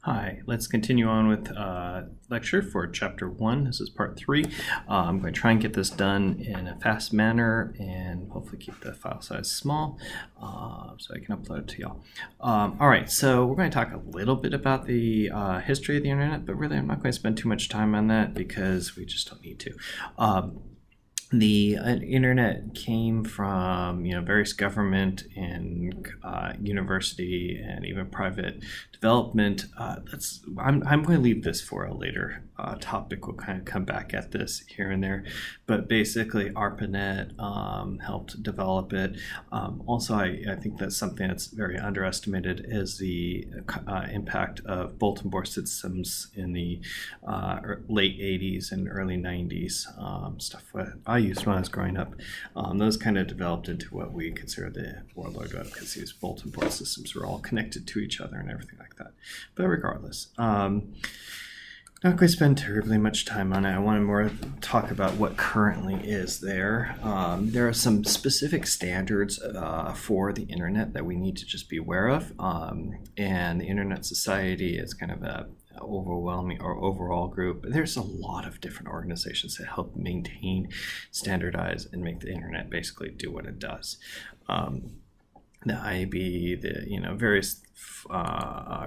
Hi, let's continue on with lecture for chapter 1. This is part 3. I'm going to try and get this done in a fast manner and hopefully keep the file size small so I can upload it to y'all. All right, so we're going to talk a little bit about the history of the internet, but really I'm not going to spend too much time on that because we just don't need to. The internet came from various government and university and even private development. I'm going to leave this for a later topic. We'll kind of come back at this here and there, but basically ARPANET helped develop it. Also, I think that's something that's very underestimated is the impact of bulletin board systems in the late 80s and early 90s. Stuff what I used when I was growing up. Those kind of developed into what we consider the World Wide Web because these bulletin board systems were all connected to each other and everything like that. But regardless, not going to spend terribly much time on it. I want to more talk about what currently is there. There are some specific standards for the internet that we need to just be aware of. And the Internet Society is kind of a overwhelming or overall group. There's a lot of different organizations that help maintain, standardize, and make the internet basically do what it does. The IAB, the various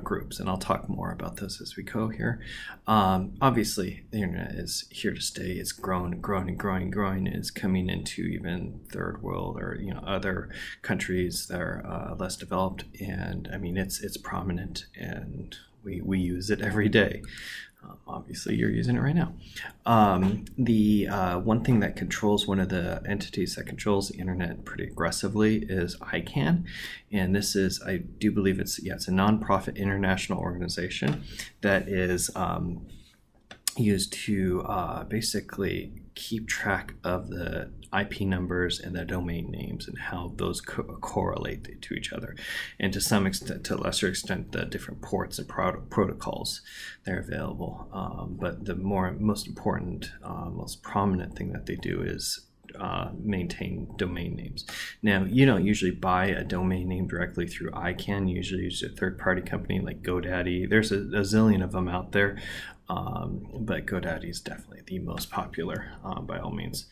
groups, and I'll talk more about this as we go here. Obviously, the internet is here to stay. It's grown and growing and growing and growing. It's coming into even third world or other countries that are less developed, and I mean it's prominent and we use it every day. Obviously, you're using it right now. The one thing that controls, one of the entities that controls the internet pretty aggressively is ICANN. And this is, I do believe it's a nonprofit international organization that is used to basically keep track of the IP numbers and the domain names and how those correlate to each other, and to some extent, to a lesser extent, the different ports and protocols that are available. But the most important, most prominent thing that they do is maintain domain names. Now, you don't usually buy a domain name directly through ICANN. You usually use a third-party company like GoDaddy. There's a zillion of them out there, but GoDaddy is definitely the most popular by all means.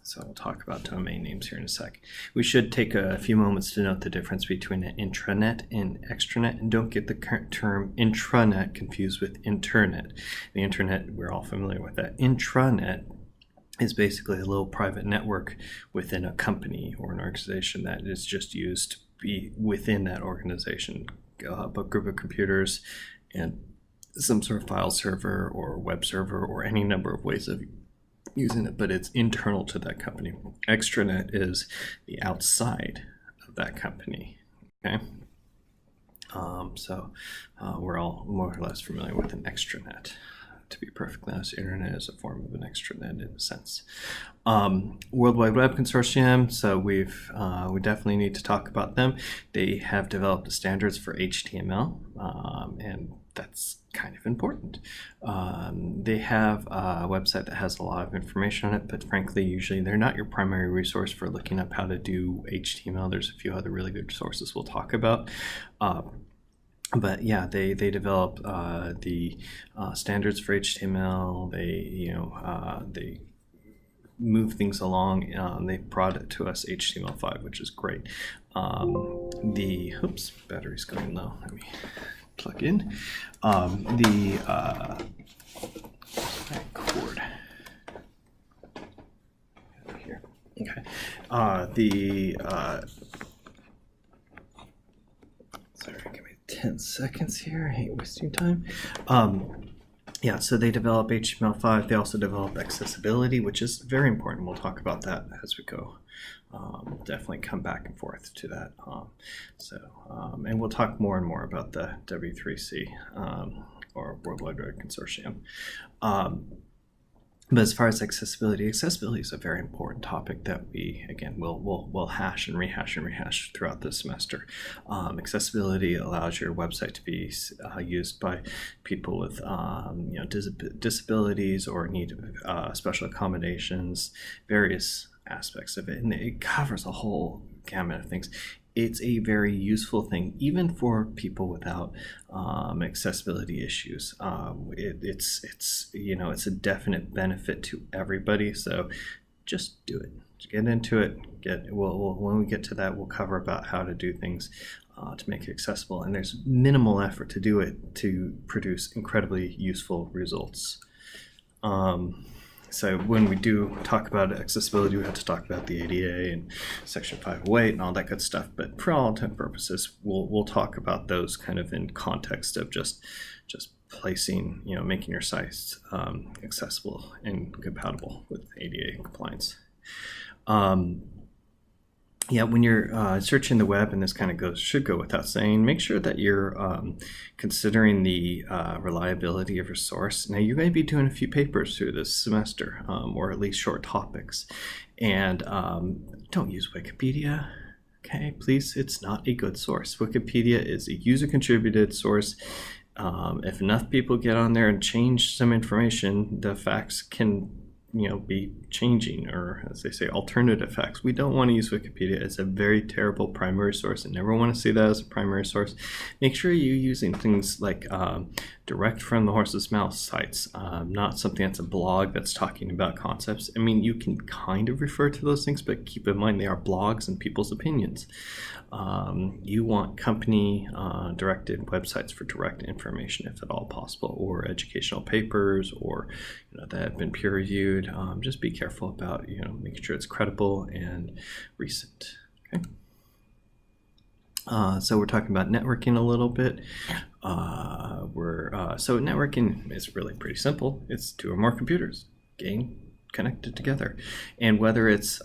So we'll talk about domain names here in a sec. We should take a few moments to note the difference between an intranet and extranet, and don't get the current term intranet confused with internet. The internet, we're all familiar with that. Intranet is basically a little private network within a company or an organization that is just used to be within that organization, a group of computers and some sort of file server or web server or any number of ways of using it, but it's internal to that company. Extranet is the outside of that company. Okay, so we're all more or less familiar with an extranet. To be perfectly honest, internet is a form of an extranet in a sense. World Wide Web Consortium, so we definitely need to talk about them. They have developed the standards for HTML, and that's kind of important. They have a website that has a lot of information on it, but frankly, usually they're not your primary resource for looking up how to do HTML. There's a few other really good sources we'll talk about. But yeah, they develop the standards for HTML. They move things along. They brought it to us HTML5, which is great. Oops, battery's going low. Let me plug in. Cord here. Okay. Sorry, give me 10 seconds here. I hate wasting time. Yeah, so they develop HTML5. They also develop accessibility, which is very important. We'll talk about that as we go. We'll definitely come back and forth to that. And we'll talk more and more about the W3C or World Wide Web Consortium. But as far as accessibility is a very important topic that we'll hash and rehash throughout this semester. Accessibility allows your website to be used by people with disabilities or need special accommodations, various aspects of it, and it covers a whole gamut of things. it's a very useful thing, even for people without accessibility issues. It's it's a definite benefit to everybody. So just do it. Get into it. When we get to that, we'll cover about how to do things to make it accessible. And there's minimal effort to do it to produce incredibly useful results. So when we do talk about accessibility, we have to talk about the ADA and Section 508 and all that good stuff. But for all intent purposes, we'll talk about those kind of in context of just placing, making your sites accessible and compatible with ADA compliance. When you're searching the web, and this kind of should go without saying, make sure that you're considering the reliability of your source. Now, you may be doing a few papers through this semester, or at least short topics, and don't use Wikipedia. Okay, please, it's not a good source. Wikipedia is a user-contributed source. If enough people get on there and change some information, the facts can be changing, or as they say, alternative facts. We don't want to use Wikipedia. It's a very terrible primary source. I never want to see that as a primary source. Make sure you're using things like direct from the horse's mouth sites, not something that's a blog that's talking about concepts. I mean, you can kind of refer to those things, but keep in mind they are blogs and people's opinions. You want company directed websites for direct information, if at all possible, or educational papers, or that have been peer reviewed. Just be careful about making sure it's credible and recent. Okay. So we're talking about networking a little bit. So networking is really pretty simple. It's two or more computers getting connected together, and whether it's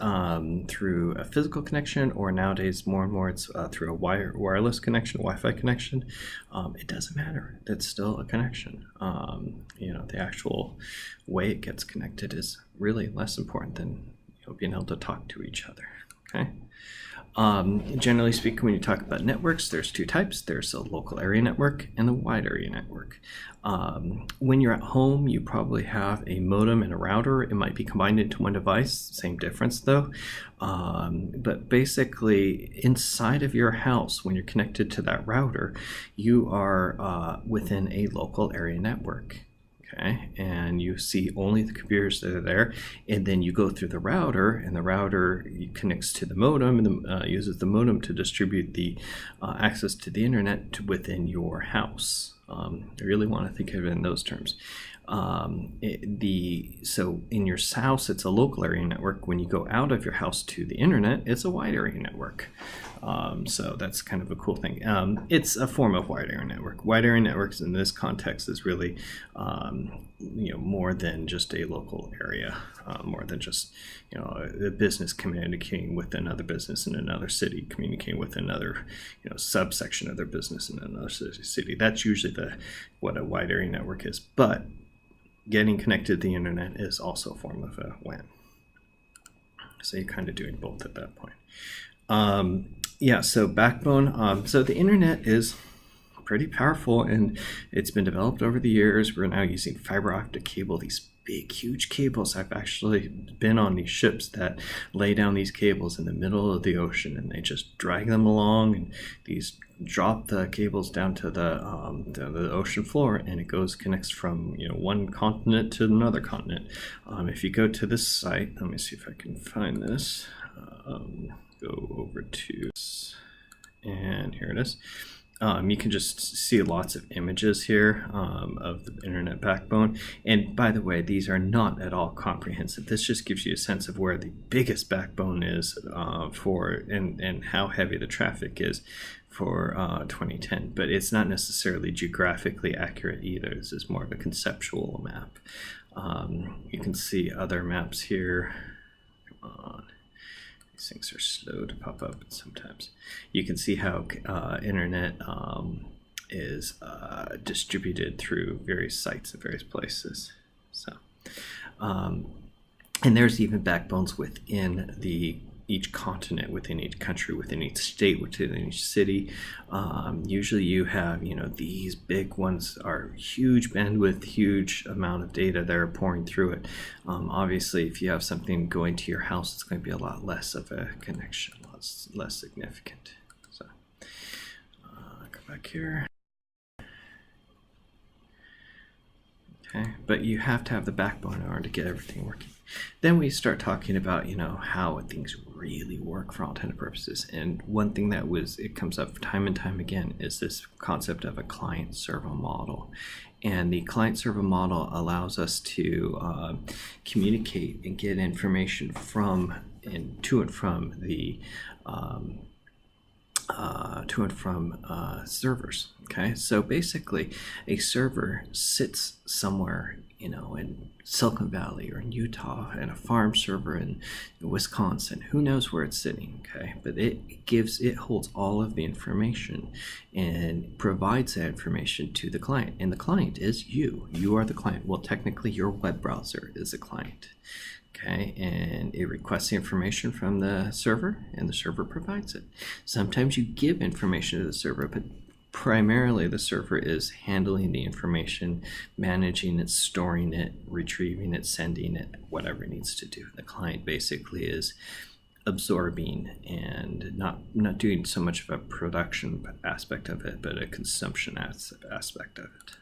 through a physical connection, or nowadays more and more it's through a wireless connection, Wi-Fi connection, it doesn't matter. It's still a connection. The actual way it gets connected is really less important than being able to talk to each other. Okay. Generally speaking, when you talk about networks, there's two types. There's a local area network and the wide area network. When you're at home, you probably have a modem and a router. It might be combined into one device, same difference though. But basically, inside of your house, when you're connected to that router, you are within a local area network. Okay, and you see only the computers that are there, and then you go through the router, and the router connects to the modem, and uses the modem to distribute the access to the internet within your house. I really want to think of it in those terms. So in your house, it's a local area network. When you go out of your house to the internet, it's a wide area network. So that's kind of a cool thing. It's a form of wide area network. Wide area networks in this context is really, more than just a local area, more than just, a business communicating with another business in another city, communicating with another, subsection of their business in another city. That's usually what a wide area network is. But getting connected to the internet is also a form of a WAN. So you're kind of doing both at that point. So backbone. So the internet is pretty powerful, and it's been developed over the years. We're now using fiber optic cable, these big, huge cables. I've actually been on these ships that lay down these cables in the middle of the ocean, and they just drag them along, and these drop the cables down to the ocean floor, and it connects from one continent to another continent. If you go to this site, let me see if I can find this. Go over to, and here it is. You can just see lots of images here of the internet backbone. And by the way, these are not at all comprehensive. This just gives you a sense of where the biggest backbone is and how heavy the traffic is for 2010. But it's not necessarily geographically accurate either. This is more of a conceptual map. You can see other maps here. Come on. These things are slow to pop up sometimes. You can see how internet is distributed through various sites in various places. So, and there's even backbones within each continent, within each country, within each state, within each city. Usually you have, these big ones are huge bandwidth, huge amount of data that are pouring through it. Obviously, if you have something going to your house, it's going to be a lot less of a connection, less significant. back here. Okay, but you have to have the backbone in order to get everything working. Then we start talking about, how things really work for all intended purposes. And one thing it comes up time and time again is this concept of a client-server model. And the client-server model allows us to communicate and get information from and to and from the servers. Okay, so basically a server sits somewhere in Silicon Valley or in Utah, and a farm server in Wisconsin. Who knows where it's sitting? Okay, but it holds all of the information and provides that information to the client, and the client is you are the client. Well, technically your web browser is a client. Okay, and it requests the information from the server, and the server provides it. Sometimes you give information to the server, but primarily the server is handling the information, managing it, storing it, retrieving it, sending it, whatever it needs to do. The client basically is absorbing and not doing so much of a production aspect of it, but a consumption aspect of it.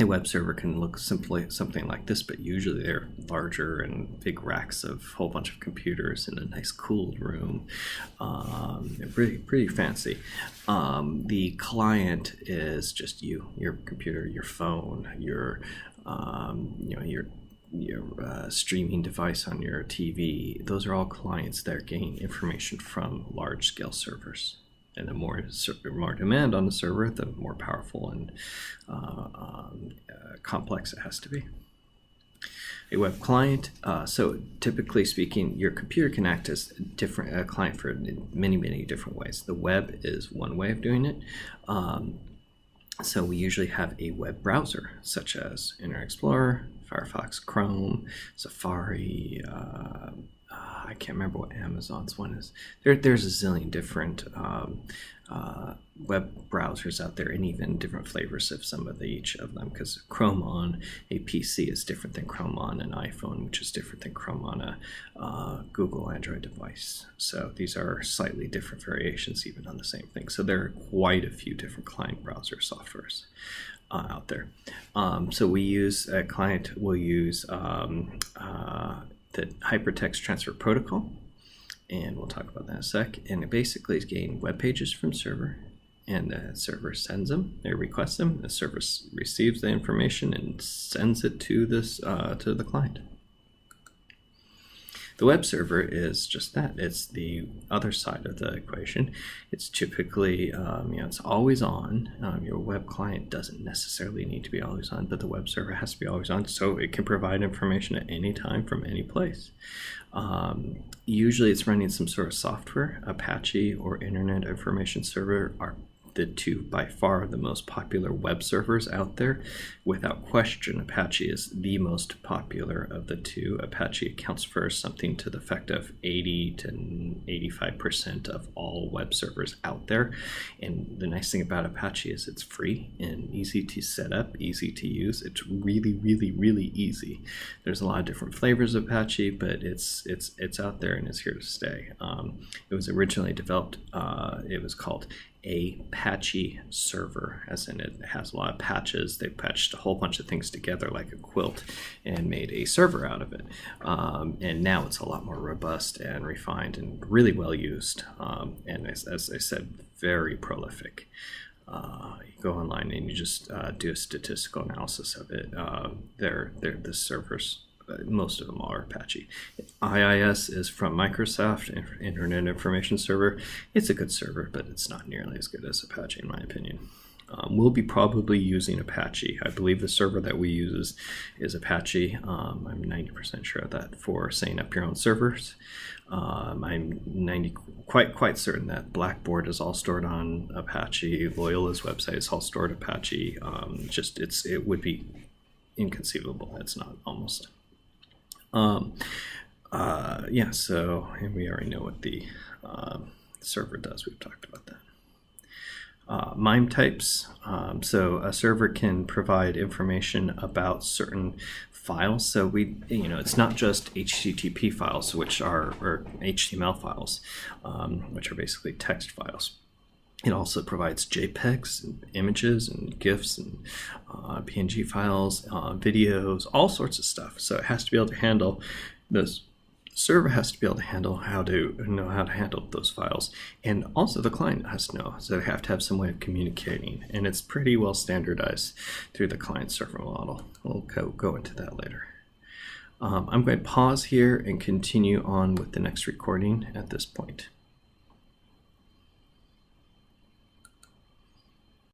A web server can look simply something like this, but usually they're larger and big racks of a whole bunch of computers in a nice cooled room. They're pretty fancy. The client is just your computer, your phone, your streaming device on your TV. Those are all clients that are getting information from large-scale servers. And the more demand on the server, the more powerful and complex it has to be. A web client, so typically speaking, your computer can act as a client for many different ways. The web is one way of doing it. So we usually have a web browser, such as Internet Explorer, Firefox, Chrome, Safari. I can't remember what Amazon's one is. There's a zillion different web browsers out there, and even different flavors of some of each of them, because Chrome on a PC is different than Chrome on an iPhone, which is different than Chrome on a Google Android device. So these are slightly different variations even on the same thing. So there are quite a few different client browser softwares out there. So we use a client, we'll use the hypertext transfer protocol, and we'll talk about that in a sec. And it basically is getting web pages from server, and the server sends them, they request them, the server receives the information and sends it to the client. The web server is just that. It's the other side of the equation. It's typically, it's always on. Your web client doesn't necessarily need to be always on, but the web server has to be always on, so it can provide information at any time from any place. Usually it's running some sort of software. Apache or Internet Information Server are the two by far the most popular web servers out there. Without question, Apache is the most popular of the two. Apache accounts for something to the effect of 80 to 85% of all web servers out there. And the nice thing about Apache is it's free and easy to set up, easy to use. It's really easy. There's a lot of different flavors of Apache, but it's out there and it's here to stay. It was originally developed, it was called Apache server, as in it has a lot of patches. They patched a whole bunch of things together like a quilt and made a server out of it. And now it's a lot more robust and refined and really well used. And as I said, very prolific. You go online and you just do a statistical analysis of it. The servers, most of them are Apache. IIS is from Microsoft, Internet Information Server. It's a good server, but it's not nearly as good as Apache in my opinion. We'll be probably using Apache. I believe the server that we use is Apache. I'm 90% sure of that for setting up your own servers. I'm quite certain that Blackboard is all stored on Apache. Loyola's website is all stored Apache. It would be inconceivable. It's not almost. So and we already know what the server does. We've talked about that. MIME types. So a server can provide information about certain files. So it's not just HTTP files, or HTML files, which are basically text files. It also provides JPEGs, and images, and GIFs, and PNG files, videos, all sorts of stuff. So it has to be able to handle this. Server has to be able to handle how to handle those files, and also the client has to know. So they have to have some way of communicating, and it's pretty well standardized through the client-server model. We'll go into that later. I'm going to pause here and continue on with the next recording at this point.